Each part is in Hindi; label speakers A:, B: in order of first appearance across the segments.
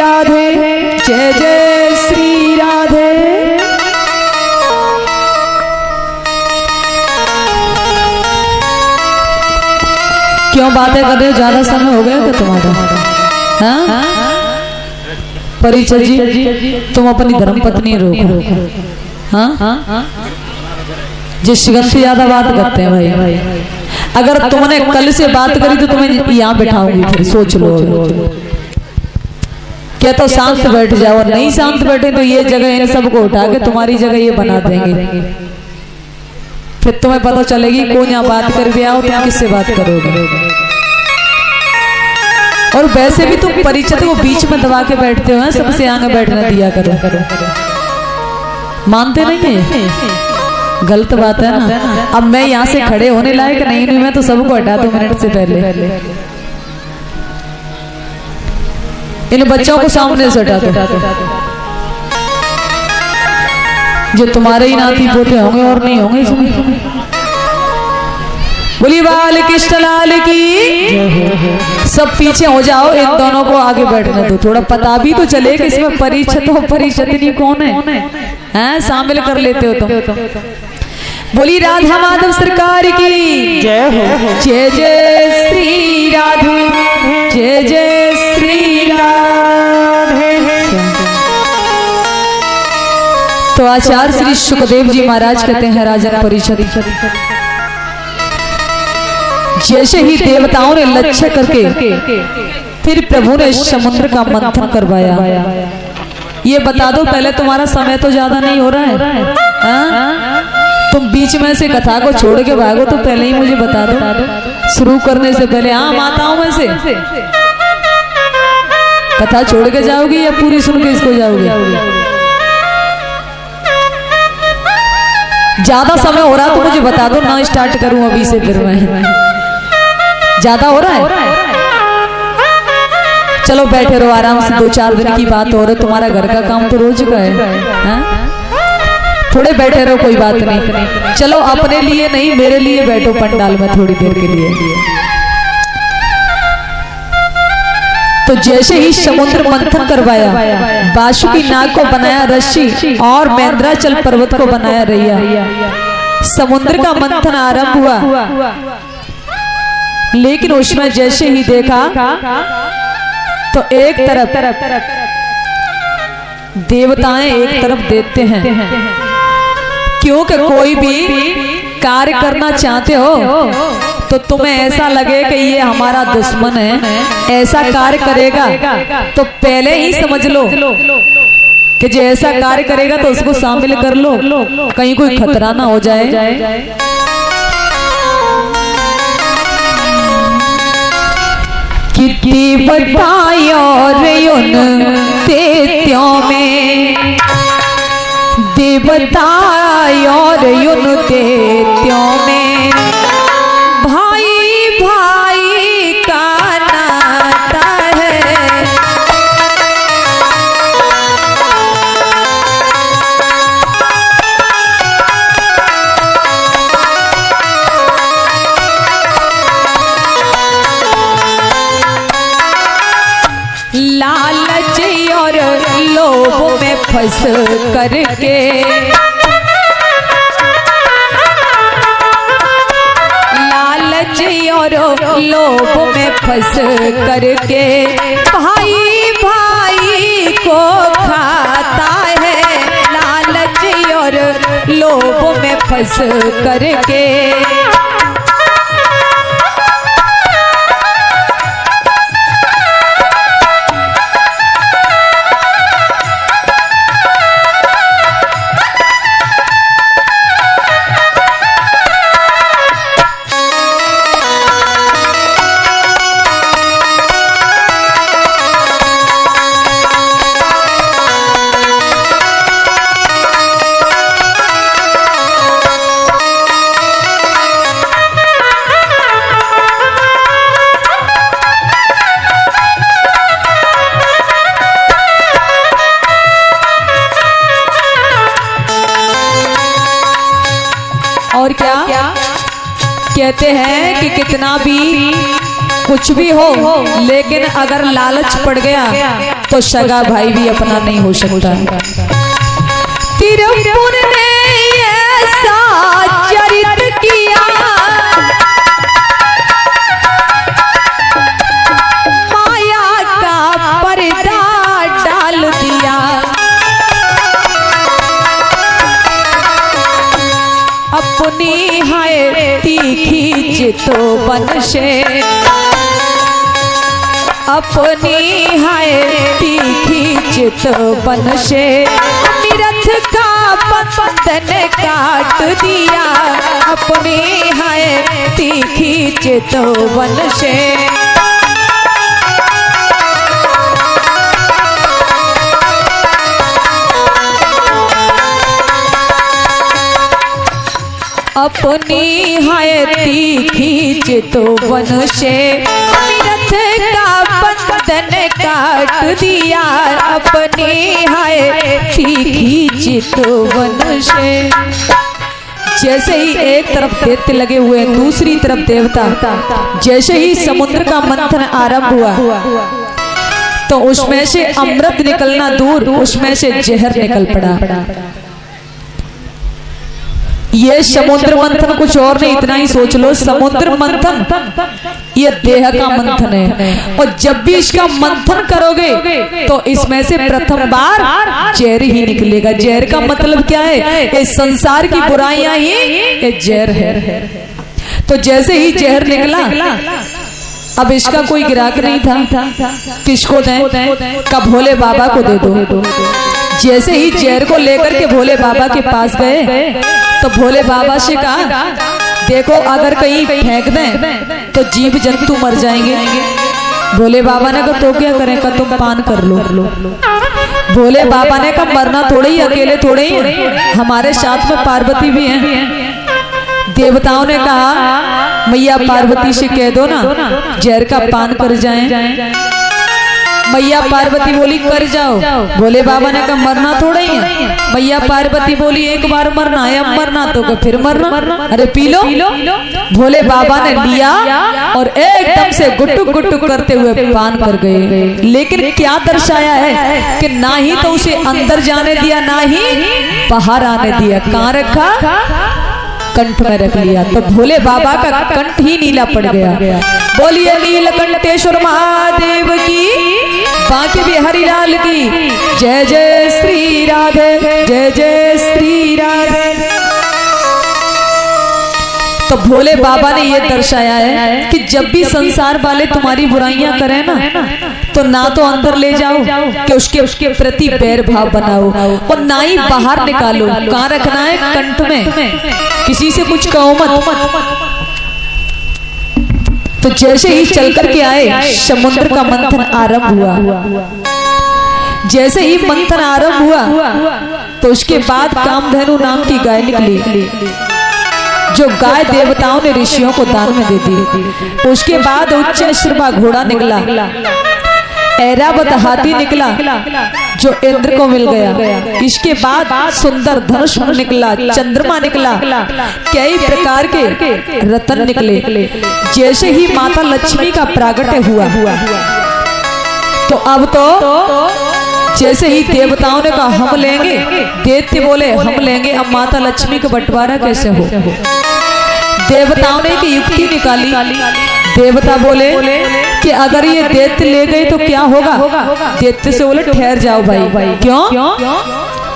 A: राधे, जय जय श्री राधे। क्यों बातें कर रहे हो? ज्यादा समय हो गया क्या तुम्हारा? हाँ परिचय जी, तुम अपनी धर्मपत्नी रोको। हाँ जिस से ज्यादा बात करते हैं भाई। अगर तुमने कल से बात करी तो तुम्हें यहाँ बैठाऊंगी, फिर सोच लो। क्या तो शांत बैठ जाओ, और नहीं शांत बैठे तो ये जगह इन सबको उठा के तुम्हारी जगह ये बना देंगे। फिर तुम्हें पता चलेगी कौन यहाँ बात कर भी आओ, तुम किससे बात करोगे। और वैसे भी तुम परिचित को बीच में दबा के बैठते हो, सबसे आगे बैठना दिया करो। मानते नहीं है, गलत बात है ना। अब मैं यहाँ से खड़े होने लायक नहीं हूँ, मैं तो सबको हटा दूं मिनट से पहले। इन बच्चों को सामने से हटा दो, जो तुम्हारे ही नाती पोते होंगे और नहीं होंगे इसमें। बोली बाल कृष्ण लाल की। सब पीछे हो जाओ, इन दोनों को आगे बैठने दो। थोड़ा पता भी तो चले कि इसमें परिचित हो परिचितनी कौन है, हैं? शामिल कर लेते हो तुम। बोली राधा माधव सरकार की जय हो, जय जय श्री राधे, जय जय श्री राधे। तो आचार्य श्री सुखदेव जी महाराज कहते हैं, राजा परिषद जैसे ही देवताओं ने लक्ष्य करके फिर प्रभु ने समुद्र का मंथन करवाया। ये बता दो पहले, तुम्हारा समय तो ज्यादा नहीं हो रहा है। तुम बीच में से कथा को छोड़ के भागो तो पहले ही मुझे बता दो, शुरू करने से पहले। हाँ माताओं में से कथा छोड़ के जाओगी या पूरी सुन के इसको जाओगी? ज्यादा समय हो रहा तो मुझे बता दो, ना स्टार्ट करूं अभी से। फिर मैं ज्यादा हो रहा है, चलो बैठे रहो आराम से। 2-4 दिन की बात हो रही, तुम्हारा घर का काम तो रोज का है। थोड़े बैठे रहो, कोई बात नहीं। चलो अपने लिए नहीं, मेरे लिए बैठो पंडाल में थोड़ी देर के लिए। तो जैसे ही समुद्र मंथन करवाया, बासुकी नाग को बनाया रस्सी और मैंद्राचल पर्वत को बनाया रैया। समुद्र का मंथन आरंभ हुआ, लेकिन उसमें जैसे ही देखा तो एक तरफ देवताएं एक तरफ देखते हैं, क्योंकि कोई भी कार्य करना चाहते हो तो तुम्हें ऐसा लगे कि ये हमारा दुश्मन है, ऐसा कार्य करेगा तो पहले ही समझ लो कि जो ऐसा कार्य करेगा तो उसको शामिल कर लो, कहीं कोई खतरा ना हो जाए। कितनी बतायो रे उन देत्यों में, देवतायो रे उन देत्यों में, भाई भाई का नाता है। लालच और लोभ में फंस करके, लालच और लोभ में फंस करके भाई भाई को खाता है। लालच और लोभ में फंस करके और क्या कहते हैं कि कितना भी कुछ भी हो, लेकिन अगर लालच पड़ गया तो सगा भाई भी अपना नहीं हो सकता। तिरुपुर ने ऐसा चरित किया, माया का पर्दा डाल दिया। अपनी है तीखी चितवन से, अपनी है तीखी चितवन से निरथ का बंधन काट दिया। अपनी है तीखी चितवन से अपनी है तीखी चितवन से निरथ का बंधन काट दिया। अपनी है तीखी चितवन से। जैसे ही एक तरफ दैत्य लगे हुए दूसरी तरफ देवता, जैसे ही समुद्र का मंथन आरंभ हुआ तो उसमें से अमृत निकलना दूर, उसमें से जहर निकल पड़ा। ये समुद्र मंथन कुछ और नहीं, इतना ही सोच लो। समुद्र मंथन ये देह का मंथन है, और जब भी इसका मंथन करोगे तो इसमें से प्रथम बार जहर ही निकलेगा। जहर का मतलब क्या है? ये संसार की बुराइयां ही ये जहर है। तो जैसे ही जहर निकला, अब इसका कोई गिराक नहीं था, किसको दें? का भोले बाबा को दे दो। जैसे ही जहर को लेकर के भोले बाबा के पास गए तो भोले बाबा से कहा, देखो अगर कहीं फेंक दें तो जीव जंतु मर जाएंगे। भोले बाबा ने कहा तो क्या करें? का तुम पान कर लो। भोले बाबा ने कहा मरना थोड़े ही, अकेले थोड़े ही, हमारे साथ में पार्वती भी हैं। देवताओं ने कहा मैया पार्वती से कह दो ना जहर का पान कर जाएं। मैया पार्वती बोली कर जाओ। भोले बाबा ने कहा मरना थोड़ा ही है। मैया पार्वती बोली एक बार मरना है, अब मरना तो फिर मरना, अरे पी लो। भोले बाबा ने लिया और एकदम से गुटुक गुटुक करते हुए पान कर गए। लेकिन क्या दर्शाया है कि ना ही तो उसे अंदर जाने दिया, ना ही बाहर आने दिया। कहाँ रखा? कंठ में रख लिया। तो भोले बाबा का कंठ ही नीला पड़ गया। बोलिए नीलकंठेश्वर महादेव की, बांके बिहारी लाल की जय। जय श्री राधे, जय जय श्री राधे। तो भोले बाबा ने ये दर्शाया है कि जब भी संसार वाले तुम्हारी बुराइयां करें ना, तो ना तो अंदर ले जाओ कि उसके प्रति बैर भाव बनाओ, और ना ही बाहर निकालो। कहाँ रखना है? कंठ में। किसी से कुछ कहो मत। तो जैसे ही चल करके आए समुद्र का मंथन आरंभ हुआ। जैसे ही मंथन आरंभ हुआ तो उसके बाद कामधेनु नाम की गाय निकली, जो गाय देवताओं ने ऋषियों को दान में दे दी। उसके बाद उच्च श्रवा घोड़ा निकला, ऐरावत हाथी निकला जो इंद्र को मिल गया। इसके बाद सुंदर धनुष निकला, चंद्रमा निकला, कई प्रकार के रतन निकले। जैसे ही माता लक्ष्मी का प्रागट्य हुआ तो अब तो जैसे ही देवताओं ने कहा हम लेंगे, दैत्य बोले हम लेंगे, अब माता लक्ष्मी का बंटवारा कैसे हो? देवताओं ने एक युक्ति निकाली। देवता बोले कि अगर ये दैत्य ले गए तो क्या होगा? दैत्य से बोले ठहर जाओ भाई। क्यों?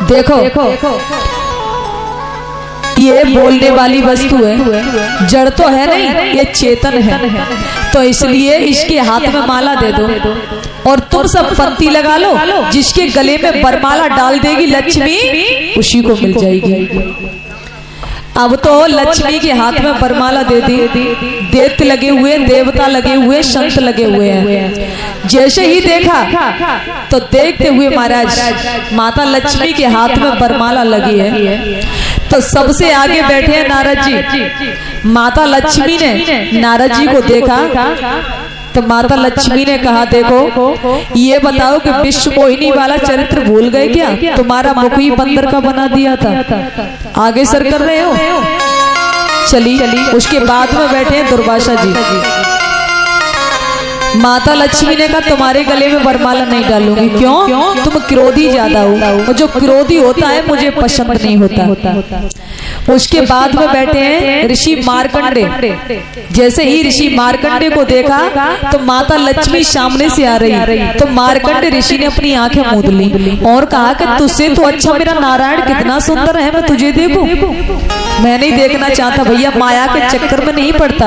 A: देखो ये बोलने वाली वस्तु है, जड़ तो है नहीं, ये चेतन है। तो इसलिए इसके हाथ में माला दे दो और तुम सब पंक्ति लगा लो। जिसके गले में बरमाला डाल देगी लक्ष्मी, उसी को मिल जाएगी। अब तो लक्ष्मी के हाथ में बरमाला दे दी। दैत्य लगे हुए, देवता लगे हुए, संत लगे हुए हैं। जैसे ही देखा तो देखते हुए महाराज माता लक्ष्मी के हाथ में बरमाला लगी है। तो सबसे आगे बैठे हैं नारद जी। माता लक्ष्मी ने नारद जी को देखा तो माता लक्ष्मी ने कहा देखो ये बताओ कि विश्व मोहिनी वाला चरित्र भूल गए क्या? तुम्हारा मुख ही बंदर का बना दिया था। आगे सर कर रहे हो? चली। उसके बाद में बैठे हैं दुर्वासा जी। माता लक्ष्मी ने कहा तुम्हारे गले में वरमाला नहीं डालूंगी। क्यों? तुम क्रोधी ज्यादा हो, और जो क्रोधी होता है मुझे पसंद नहीं होता। उसके बाद में बैठे हैं ऋषि मार्कंडे। जैसे ही ऋषि मार्कंडे को देखा तो माता लक्ष्मी सामने से आ रही, तो मार्कंडे ऋषि ने अपनी आंखें मूंद ली और कहा कि तुझसे तो अच्छा मेरा नारायण कितना सुंदर है, मैं तुझे देखूं। मैं नहीं देखना चाहता भैया, माया के चक्कर में नहीं पड़ता।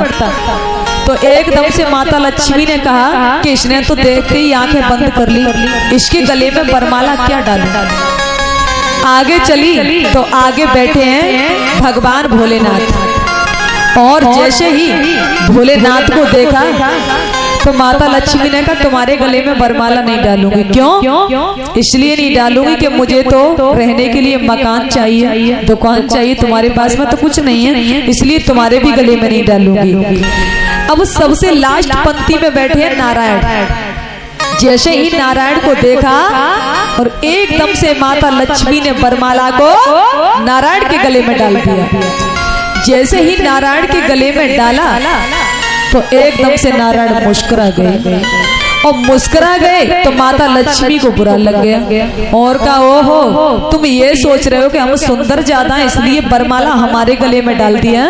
A: तो एकदम से माता लक्ष्मी ने कहा कि इसने तो देखते ही आंखें बंद कर ली, इसके गले में वरमाला क्या डालूं। आगे चली तो आगे बैठे हैं भगवान भोलेनाथ, और जैसे ही भोलेनाथ को देखा तो माता लक्ष्मी ने कहा तुम्हारे गले में वरमाला नहीं डालूंगी। क्यों? इसलिए नहीं डालूंगी कि मुझे तो रहने के लिए मकान चाहिए, दुकान चाहिए, तुम्हारे पास में तो कुछ नहीं है, इसलिए तुम्हारे भी गले में नहीं डालूंगी। अब सबसे लास्ट पंक्ति में बैठे हैं नारायण। जैसे ही नारायण को देखा और एकदम से माता लक्ष्मी ने वरमाला को नारायण के गले में डाल दिया। जैसे ही नारायण के गले में डाला तो एकदम से नारायण मुस्कुरा गए, और मुस्कुरा गए तो माता लक्ष्मी को बुरा लग गया और कहा ओहो तुम ये सोच रहे हो कि हम सुंदर ज्यादा हैं इसलिए वरमाला हमारे गले में डाल दिया।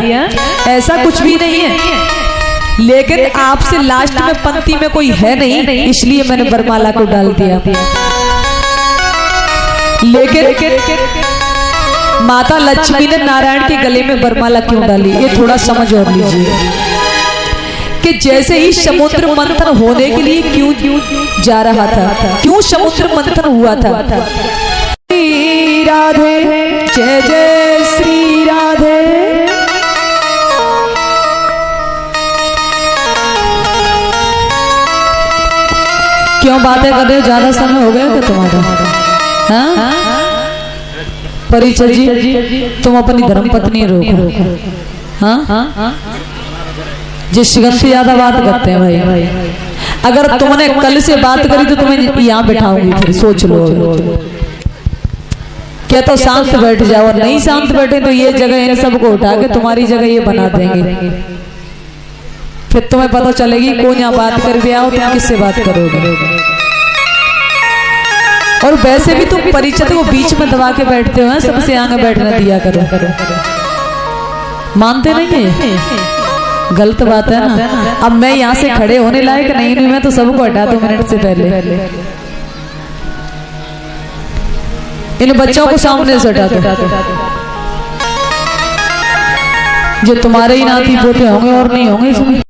A: ऐसा कुछ भी नहीं है, लेकिन आपसे लास्ट में पंक्ति में कोई है नहीं इसलिए मैंने वरमाला को डाल दिया। लेकिन माता लक्ष्मी ने नारायण के गले में वरमाला क्यों डाली, ये थोड़ा समझ और लीजिए। कि जैसे ही समुद्र मंथन होने के लिए क्यों जा रहा था, क्यों समुद्र मंथन हुआ था। श्री राधे जय जय श्री राधे। क्यों बातें कर रहे हो, ज्यादा समय हो गया क्या तुम्हारा? हाँ परिचय जी तुम अपनी धर्म पत्नी रोको। हाँ जिस से ज्यादा बात करते हैं भाई, अगर तुमने कल से बात करी तो तुम्हें यहाँ बैठाऊंगी, फिर सोच लो। क्या तो शांत बैठ जाओ, नहीं शांत बैठे तो ये जगह इन सबको उठा के तुम्हारी जगह ये बना देंगे, फिर तुम्हें पता चलेगी कौन यहाँ बात कर भी आओ, तुम किससे बात करोगे। और वैसे भी तुम परिचित को बीच में दबा के बैठते हो, सबसे आगे बैठना दिया करो। मानते नहीं है, गलत बात है ना। अब मैं यहाँ से खड़े होने लायक नहीं हूँ, मैं तो सबको हटा दूं मिनट से पहले। इन बच्चों को सामने से हटा दो, जो तुम्हारे ही नाती पोते होंगे और नहीं होंगे इसमें।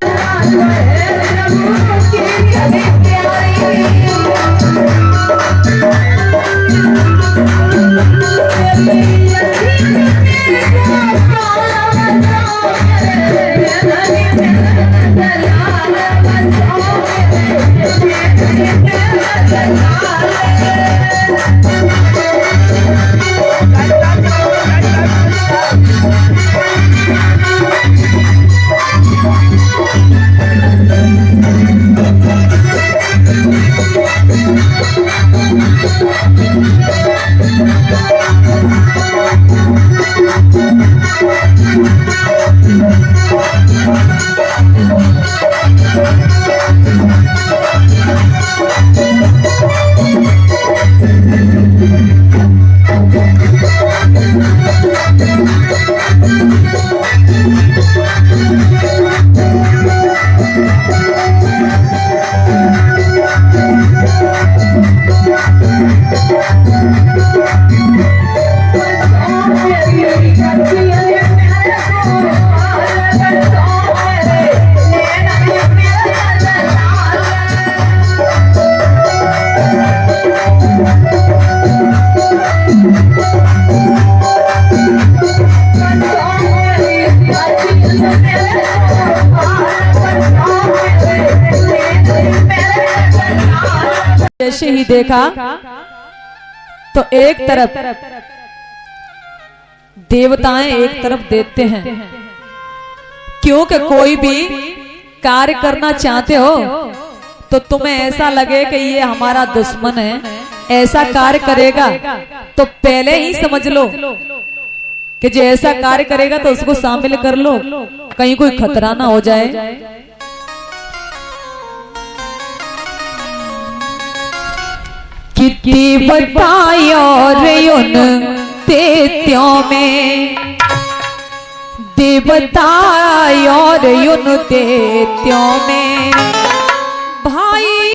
A: जैसे ही देखा तो एक तरफ देवताएं एक तरफ देते हैं, क्योंकि कोई भी कार्य करना चाहते हो तो तुम्हें ऐसा लगे कि ये हमारा दुश्मन है, ऐसा कार्य करेगा तो पहले ही समझ लो कि जो ऐसा कार्य करेगा तो उसको शामिल कर लो, कहीं कोई खतरा ना हो जाए। कितनी बतायो रे उन देत्यों में, दे बतायो रे उन देत्यों में भाई।